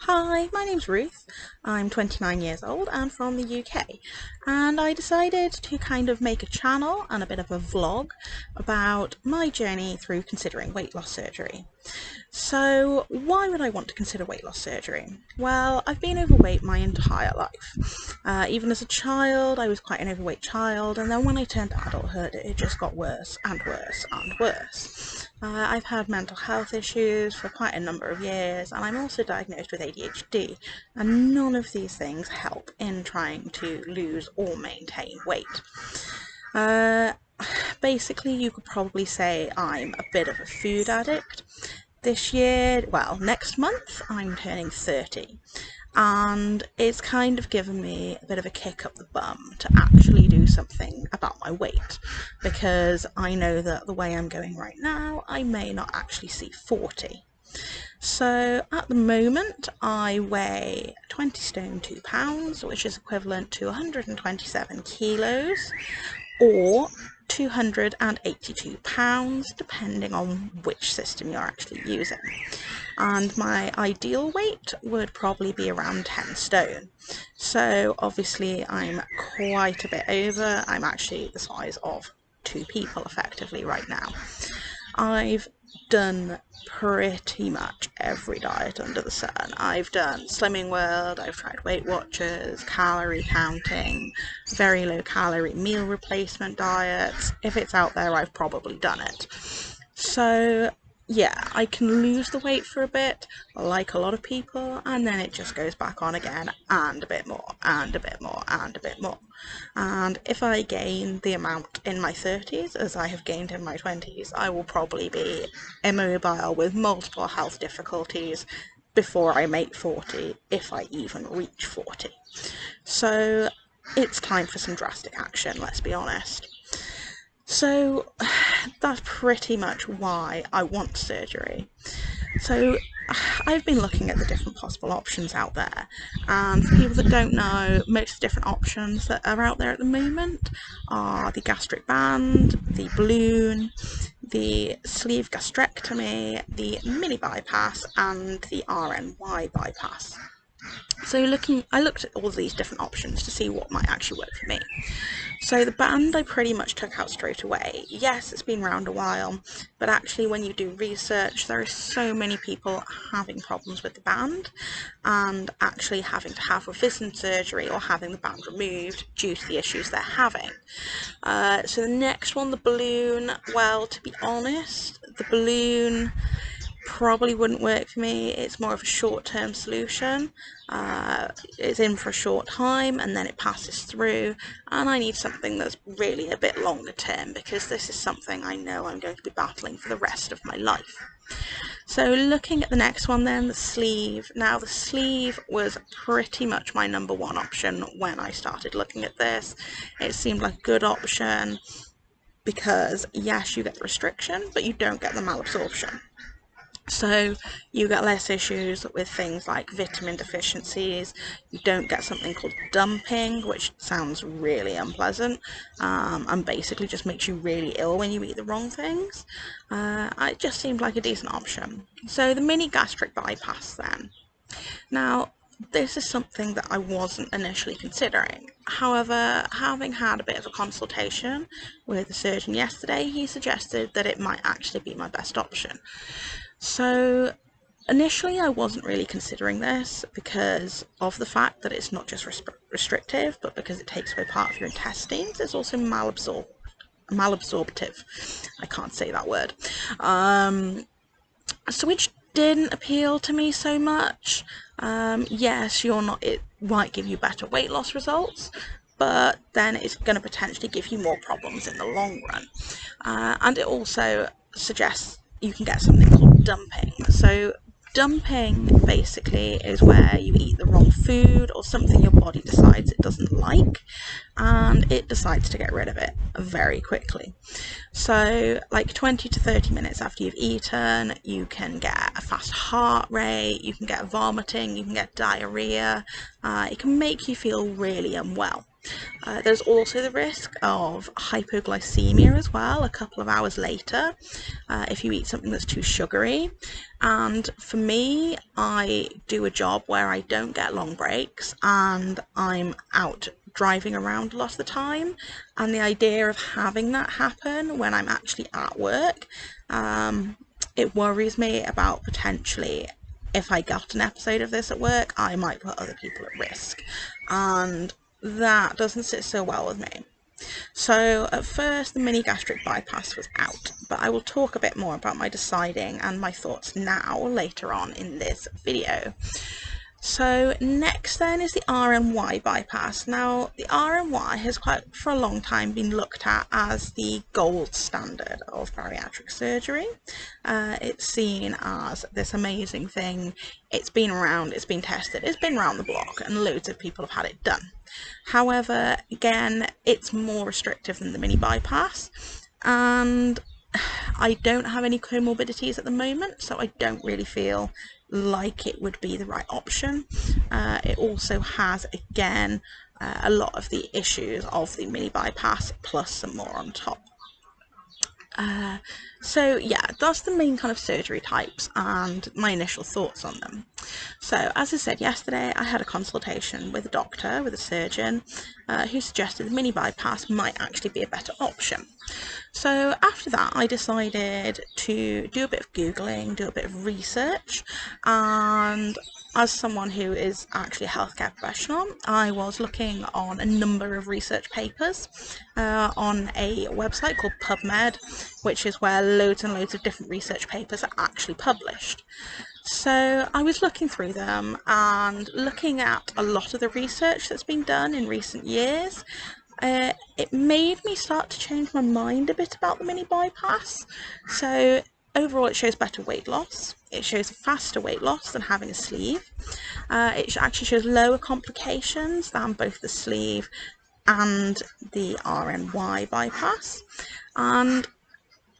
Hi, my name's Ruth. I'm 29 years old and from the UK, and I decided to kind of make a channel and a bit of a vlog about my journey through considering weight loss surgery. So why would I want to consider weight loss surgery? Well, I've been overweight my entire life. Even as a child, I was quite an overweight child, and then when I turned adulthood, it just got worse and worse and worse. I've had mental health issues for quite a number of years, and I'm also diagnosed with ADHD, and none of these things help in trying to lose or maintain weight. Uh, Basically, you could probably say I'm a bit of a food addict. This year, well, next month, I'm turning 30, and it's kind of given me a bit of a kick up the bum to actually do something about my weight, because I know that the way I'm going right now, I may not actually see 40. So at the moment I weigh 20 stone 2 pounds, which is equivalent to 127 kilos, or 282 pounds depending on which system you're actually using. And my ideal weight would probably be around 10 stone. So obviously I'm quite a bit over. I'm actually the size of two people effectively right now. I've done pretty much every diet under the sun. I've done Slimming World, I've tried Weight Watchers, calorie counting, very low calorie meal replacement diets. If it's out there, I've probably done it. So yeah, I can lose the weight for a bit, like a lot of people, and then it just goes back on again, and a bit more, and a bit more, and a bit more. And if I gain the amount in my 30s as I have gained in my 20s, I will probably be immobile with multiple health difficulties before I make 40, if I even reach 40. So it's time for some drastic action, let's be honest. So that's pretty much why I want surgery. So I've been looking at the different possible options out there, and for people that don't know, most of the different options that are out there at the moment are the gastric band, the balloon, the sleeve gastrectomy, the mini bypass, and the RNY bypass. So I looked at all these different options to see what might actually work for me. So the band I pretty much took out straight away. Yes, it's been around a while, but actually when you do research, there are so many people having problems with the band and actually having to have revision surgery or having the band removed due to the issues they're having. So the next one, the balloon, well, to be honest, the balloon probably wouldn't work for me. It's more of a short-term solution. It's in for a short time and then it passes through, and I need something that's really a bit longer term, because this is something I know I'm going to be battling for the rest of my life. So looking at the next one then, the sleeve. Now the sleeve was pretty much my number one option when I started looking at this. It seemed like a good option because yes, you get the restriction, but you don't get the malabsorption. So you get less issues with things like vitamin deficiencies. You don't get something called dumping, which sounds really unpleasant, and basically just makes you really ill when you eat the wrong things. It just seemed like a decent option. So the mini gastric bypass then. Now, this is something that I wasn't initially considering. However, having had a bit of a consultation with the surgeon yesterday, he suggested that it might actually be my best option. So initially I wasn't really considering this because of the fact that it's not just restrictive, but because it takes away part of your intestines, it's also malabsorptive. I can't say that word. So which didn't appeal to me so much. Yes, it might give you better weight loss results, but then it's going to potentially give you more problems in the long run. And it also suggests you can get something called dumping. So dumping basically is where you eat the wrong food or something your body decides it doesn't like, and it decides to get rid of it very quickly. So like 20 to 30 minutes after you've eaten, you can get a fast heart rate, you can get vomiting, you can get diarrhea. It can make you feel really unwell. There's also the risk of hypoglycemia as well a couple of hours later if you eat something that's too sugary. And for me, I do a job where I don't get long breaks and I'm out driving around a lot of the time, and the idea of having that happen when I'm actually at work, it worries me about potentially, if I got an episode of this at work, I might put other people at risk, and that doesn't sit so well with me. So at first the mini gastric bypass was out, but I will talk a bit more about my deciding and my thoughts now later on in this video. So next then is the RNY bypass. Now the RNY has quite for a long time been looked at as the gold standard of bariatric surgery. It's seen as this amazing thing. It's been around, it's been tested, it's been around the block, and loads of people have had it done. However, again, it's more restrictive than the mini bypass, and I don't have any comorbidities at the moment, so I don't really feel like it would be the right option. It also has, again, a lot of the issues of the mini bypass plus some more on top. So yeah, that's the main kind of surgery types and my initial thoughts on them. So as I said yesterday, I had a consultation with a doctor, with a surgeon, who suggested the mini bypass might actually be a better option. So after that, I decided to do a bit of Googling, do a bit of research, and as someone who is actually a healthcare professional, I was looking on a number of research papers on a website called PubMed, which is where loads and loads of different research papers are actually published. So I was looking through them and looking at a lot of the research that's been done in recent years. It made me start to change my mind a bit about the mini bypass. So overall it shows better weight loss, it shows faster weight loss than having a sleeve, it actually shows lower complications than both the sleeve and the RNY bypass, and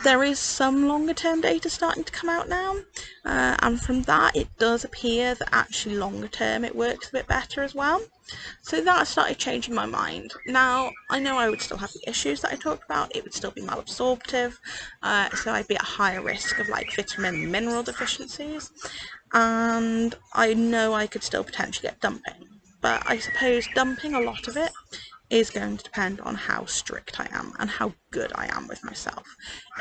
there is some longer term data starting to come out now, and from that it does appear that actually longer term it works a bit better as well. So that started changing my mind. Now, I know I would still have the issues that I talked about, it would still be malabsorptive, so I'd be at higher risk of like vitamin and mineral deficiencies, and I know I could still potentially get dumping, but I suppose dumping, a lot of it is going to depend on how strict I am and how good I am with myself.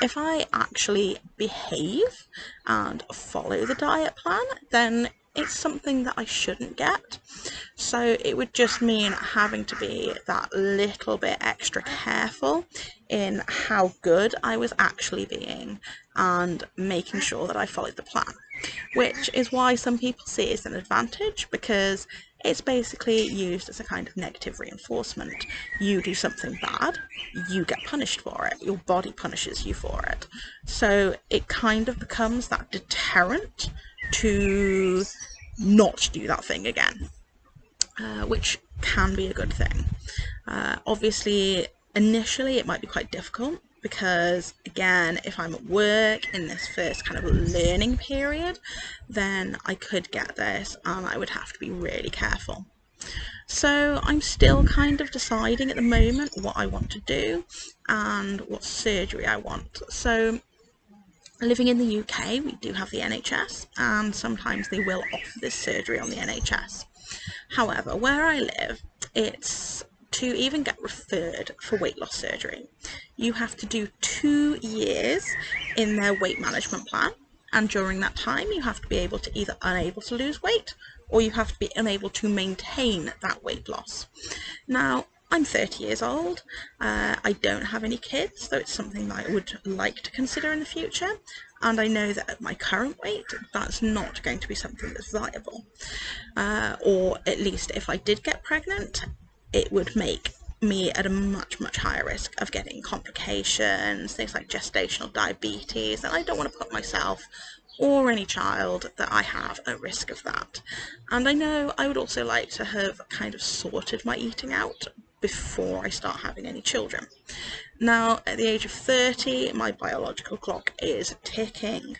If I actually behave and follow the diet plan, then it's something that I shouldn't get. So it would just mean having to be that little bit extra careful in how good I was actually being and making sure that I followed the plan, which is why some people see it as an advantage, because it's basically used as a kind of negative reinforcement. You do something bad, you get punished for it, your body punishes you for it. So it kind of becomes that deterrent to not do that thing again, which can be a good thing. Obviously, initially it might be quite difficult, because again, if I'm at work in this first kind of learning period, then I could get this and I would have to be really careful. So I'm still kind of deciding at the moment what I want to do and what surgery I want. So living in the UK, we do have the NHS, and sometimes they will offer this surgery on the NHS. However, where I live, it's to even get referred for weight loss surgery, you have to do 2 years in their weight management plan, and during that time you have to be able to either unable to lose weight or you have to be unable to maintain that weight loss. Now, I'm 30 years old, I don't have any kids, though it's something that I would like to consider in the future, and I know that at my current weight that's not going to be something that's viable, or at least if I did get pregnant, it would make me at a much higher risk of getting complications, things like gestational diabetes, and I don't want to put myself or any child that I have at risk of that. And I know I would also like to have kind of sorted my eating out before I start having any children. Now, at the age of 30, my biological clock is ticking.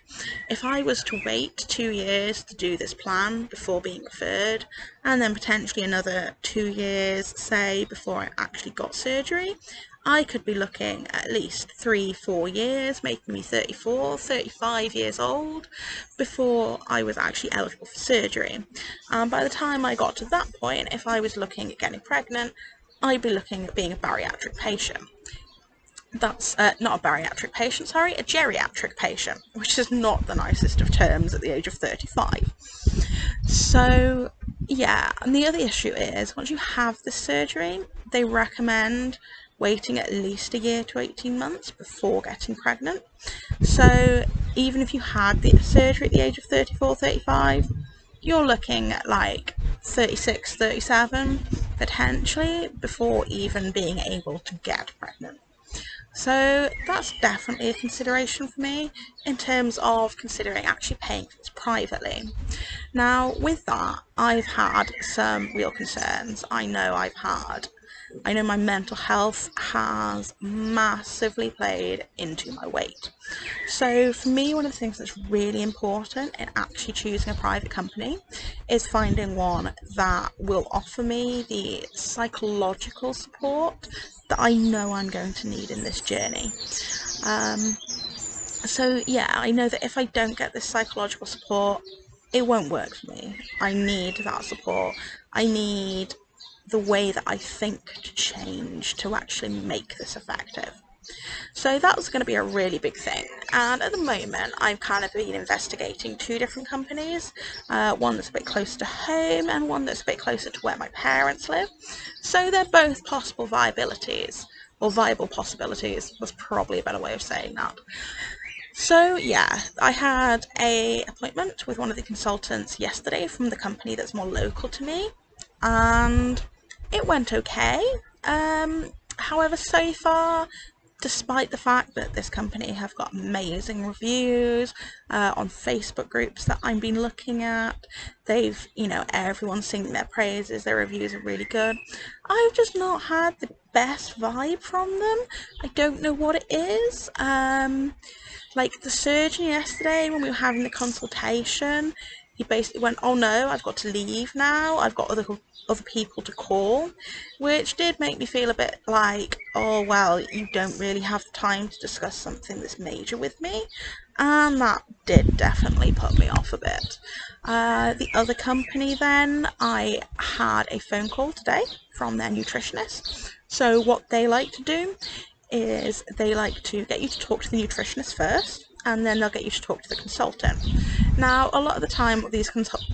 If I was to wait 2 years to do this plan before being referred, and then potentially another 2 years, say, before I actually got surgery, I could be looking at least 3-4 years, making me 34, 35 years old, before I was actually eligible for surgery. By the time I got to that point, if I was looking at getting pregnant, I'd be looking at being a bariatric patient. That's not a bariatric patient, sorry, a geriatric patient, which is not the nicest of terms at the age of 35. So yeah, and the other issue is once you have the surgery, they recommend waiting at least a year to 18 months before getting pregnant. So even if you had the surgery at the age of 34, 35, you're looking at like 36, 37 potentially before even being able to get pregnant. So that's definitely a consideration for me in terms of considering actually paying for this privately. Now, with that, I've had some real concerns. I know my mental health has massively played into my weight. So for me, one of the things that's really important in actually choosing a private company is finding one that will offer me the psychological support that I know I'm going to need in this journey. So yeah, I know that if I don't get this psychological support, it won't work for me. I need that support. I need the way that I think to change to actually make this effective. So that was going to be a really big thing, and at the moment I've kind of been investigating 2 different companies, one that's a bit closer to home and one that's a bit closer to where my parents live. So they're both possible viabilities, or viable possibilities was probably a better way of saying that. So yeah, I had an appointment with one of the consultants yesterday from the company that's more local to me, and it went okay. However, so far, despite the fact that this company have got amazing reviews on Facebook groups that I've been looking at, they've, everyone's singing their praises, their reviews are really good. I've just not had the best vibe from them. I don't know what it is. Like the surgeon yesterday when we were having the consultation, he basically went, "Oh no, I've got to leave now. I've got other people to call," which did make me feel a bit like, oh well, you don't really have time to discuss something this major with me, and that did definitely put me off a bit. The other company then, I had a phone call today from their nutritionist. So what they like to do is they like to get you to talk to the nutritionist first, and then they'll get you to talk to the consultant. Now, a lot of the time these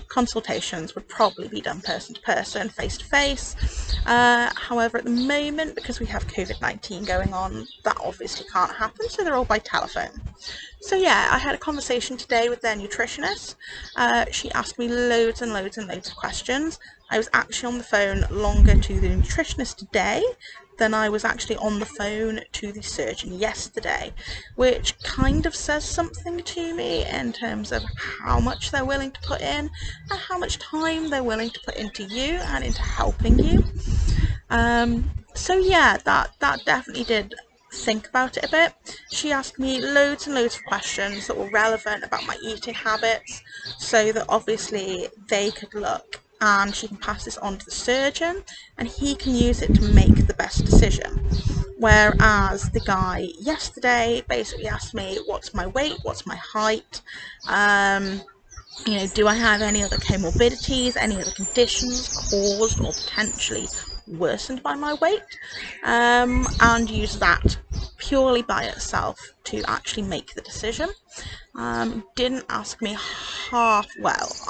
consultations would probably be done person to person, face to face. However, at the moment, because we have COVID-19 going on, that obviously can't happen, so they're all by telephone. So yeah, I had a conversation today with their nutritionist. She asked me loads and loads and loads of questions. I was actually on the phone longer to the nutritionist today than I was actually on the phone to the surgeon yesterday, which kind of says something to me in terms of how much they're willing to put in and how much time they're willing to put into you and into helping you. So yeah, that definitely did think about it a bit. She asked me loads and loads of questions that were relevant about my eating habits, so that obviously they could look and she can pass this on to the surgeon and he can use it to make the best decision. Whereas the guy yesterday basically asked me what's my weight, what's my height, do I have any other comorbidities, any other conditions caused or potentially worsened by my weight, and use that purely by itself to actually make the decision. Didn't ask me I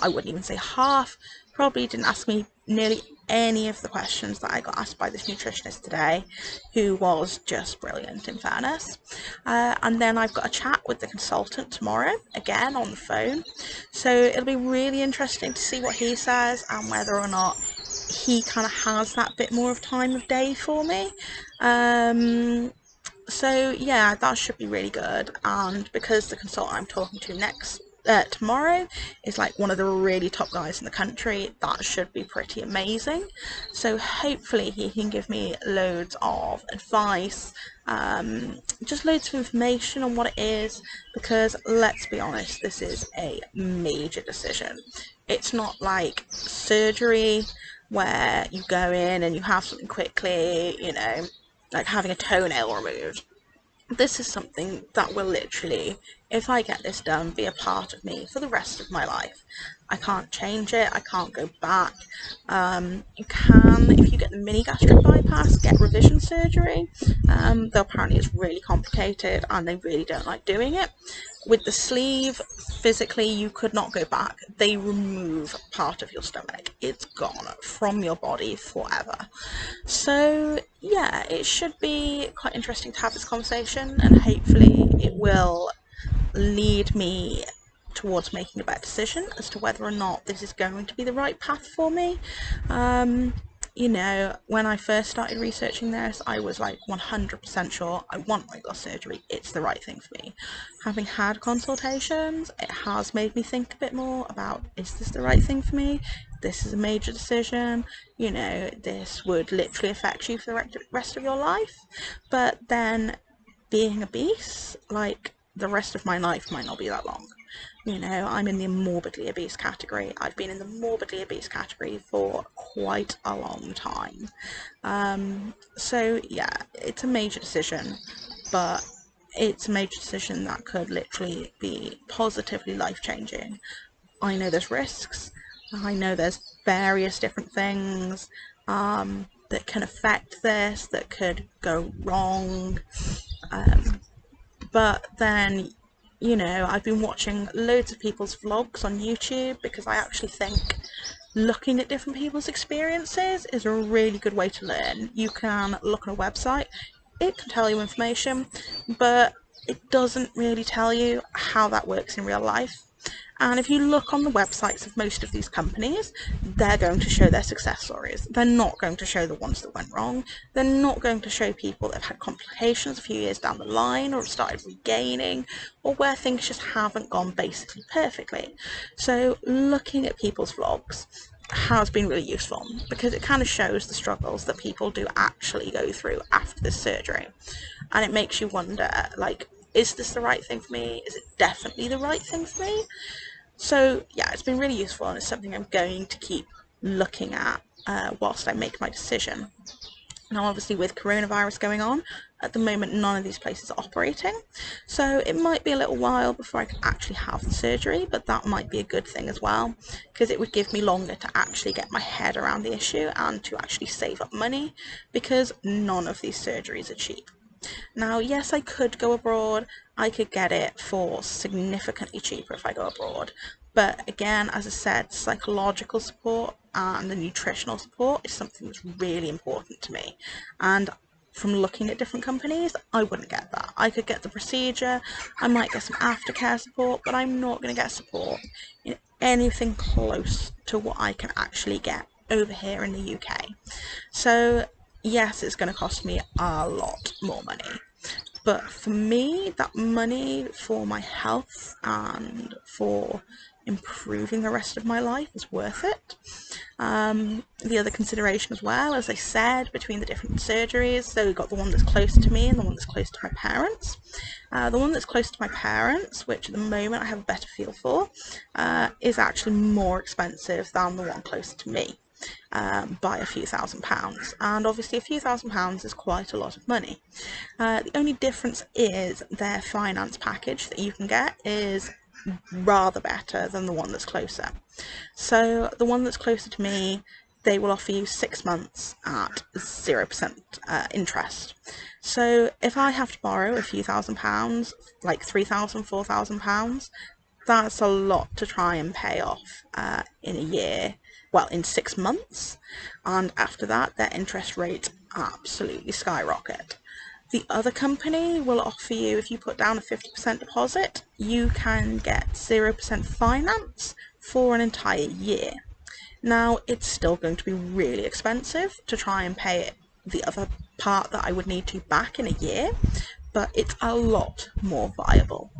wouldn't even say half, probably didn't ask me nearly any of the questions that I got asked by this nutritionist today, who was just brilliant in fairness. And then I've got a chat with the consultant tomorrow, again on the phone, so it'll be really interesting to see what he says and whether or not he kind of has that bit more of time of day for me. So yeah, that should be really good, and because the consultant I'm talking to next tomorrow is like one of the really top guys in the country. That should be pretty amazing. So hopefully he can give me loads of advice, just loads of information on what it is, because let's be honest, this is a major decision. It's not like surgery where you go in and you have something quickly, you know, like having a toenail removed. This is something that will literally, if I get this done, be a part of me for the rest of my life. I can't change it, I can't go back. You can, if you get the mini gastric bypass, get revision surgery, though apparently it's really complicated and they really don't like doing it. With the sleeve, physically you could not go back. They remove part of your stomach. It's gone from your body forever. So yeah, it should be quite interesting to have this conversation, and hopefully it will lead me towards making a better decision as to whether or not this is going to be the right path for me. You know, when I first started researching this, I was like 100% sure I want weight loss surgery. It's the right thing for me. Having had consultations, it has made me think a bit more about, is this the right thing for me? This is a major decision. You know, this would literally affect you for the rest of your life. But then being obese, like, the rest of my life might not be that long. You know, I'm in the morbidly obese category. I've been in the morbidly obese category for quite a long time. So yeah, it's a major decision, but it's a major decision that could literally be positively life-changing. I know there's risks. I know there's various different things that can affect this, that could go wrong. But then, you know, I've been watching loads of people's vlogs on YouTube because I actually think looking at different people's experiences is a really good way to learn. You can look on a website, it can tell you information, but it doesn't really tell you how that works in real life. And if you look on the websites of most of these companies, they're going to show their success stories. They're not going to show the ones that went wrong. They're not going to show people that have had complications a few years down the line or have started regaining, or where things just haven't gone basically perfectly. So looking at people's vlogs has been really useful because it kind of shows the struggles that people do actually go through after this surgery. And it makes you wonder, like, is this the right thing for me? Is it definitely the right thing for me? So yeah, it's been really useful, and it's something I'm going to keep looking at whilst I make my decision. Now obviously with coronavirus going on, at the moment none of these places are operating, so it might be a little while before I can actually have the surgery, but that might be a good thing as well, because it would give me longer to actually get my head around the issue and to actually save up money, because none of these surgeries are cheap. Now, yes, I could go abroad. I could get it for significantly cheaper if I go abroad. But again, as I said, psychological support and the nutritional support is something that's really important to me. And from looking at different companies, I wouldn't get that. I could get the procedure, I might get some aftercare support, but I'm not going to get support in anything close to what I can actually get over here in the UK. So yes, it's going to cost me a lot more money, but for me, that money for my health and for improving the rest of my life is worth it. The other consideration as well, as I said, between the different surgeries, so we've got the one that's close to me and the one that's close to my parents. The one that's close to my parents, which at the moment I have a better feel for, is actually more expensive than the one closer to me. By a few £1,000s, and obviously a few £1,000s is quite a lot of money. The only difference is their finance package that you can get is rather better than the one that's closer. So the one that's closer to me, they will offer you 6 months at 0% interest. So if I have to borrow a few £1,000s, like £3,000, £4,000, that's a lot to try and pay off in a year. Well, in 6 months, and after that their interest rates absolutely skyrocket. The other company will offer you, if you put down a 50% deposit, you can get 0% finance for an entire year. Now, it's still going to be really expensive to try and pay it, the other part that I would need to back in a year, but it's a lot more viable.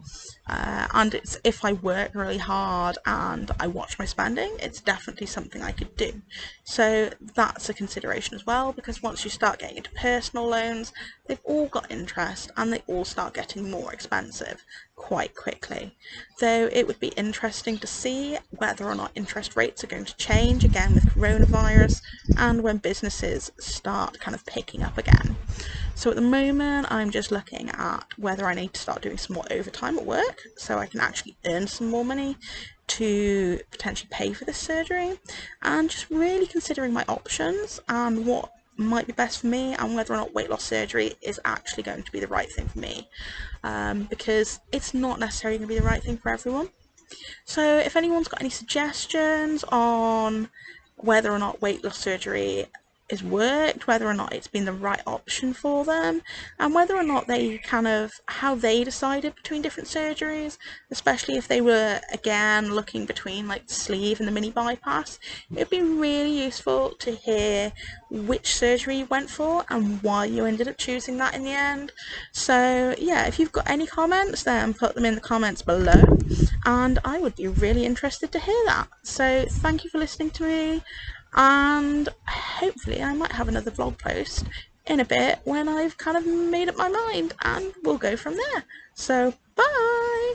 And it's, if I work really hard and I watch my spending, it's definitely something I could do. So that's a consideration as well, because once you start getting into personal loans, they've all got interest and they all start getting more expensive quite quickly. Though it would be interesting to see whether or not interest rates are going to change again with coronavirus and when businesses start kind of picking up again. So at the moment I'm just looking at whether I need to start doing some more overtime at work so I can actually earn some more money to potentially pay for this surgery, and just really considering my options and what might be best for me and whether or not weight loss surgery is actually going to be the right thing for me, because it's not necessarily going to be the right thing for everyone. So if anyone's got any suggestions on whether or not weight loss surgery has worked, whether or not it's been the right option for them, and whether or not they kind of, how they decided between different surgeries, especially if they were again looking between like the sleeve and the mini bypass, it'd be really useful to hear which surgery you went for and why you ended up choosing that in the end. So yeah, if you've got any comments, then put them in the comments below and I would be really interested to hear that. So thank you for listening to me, and hopefully I might have another vlog post in a bit when I've kind of made up my mind, and we'll go from there. So bye!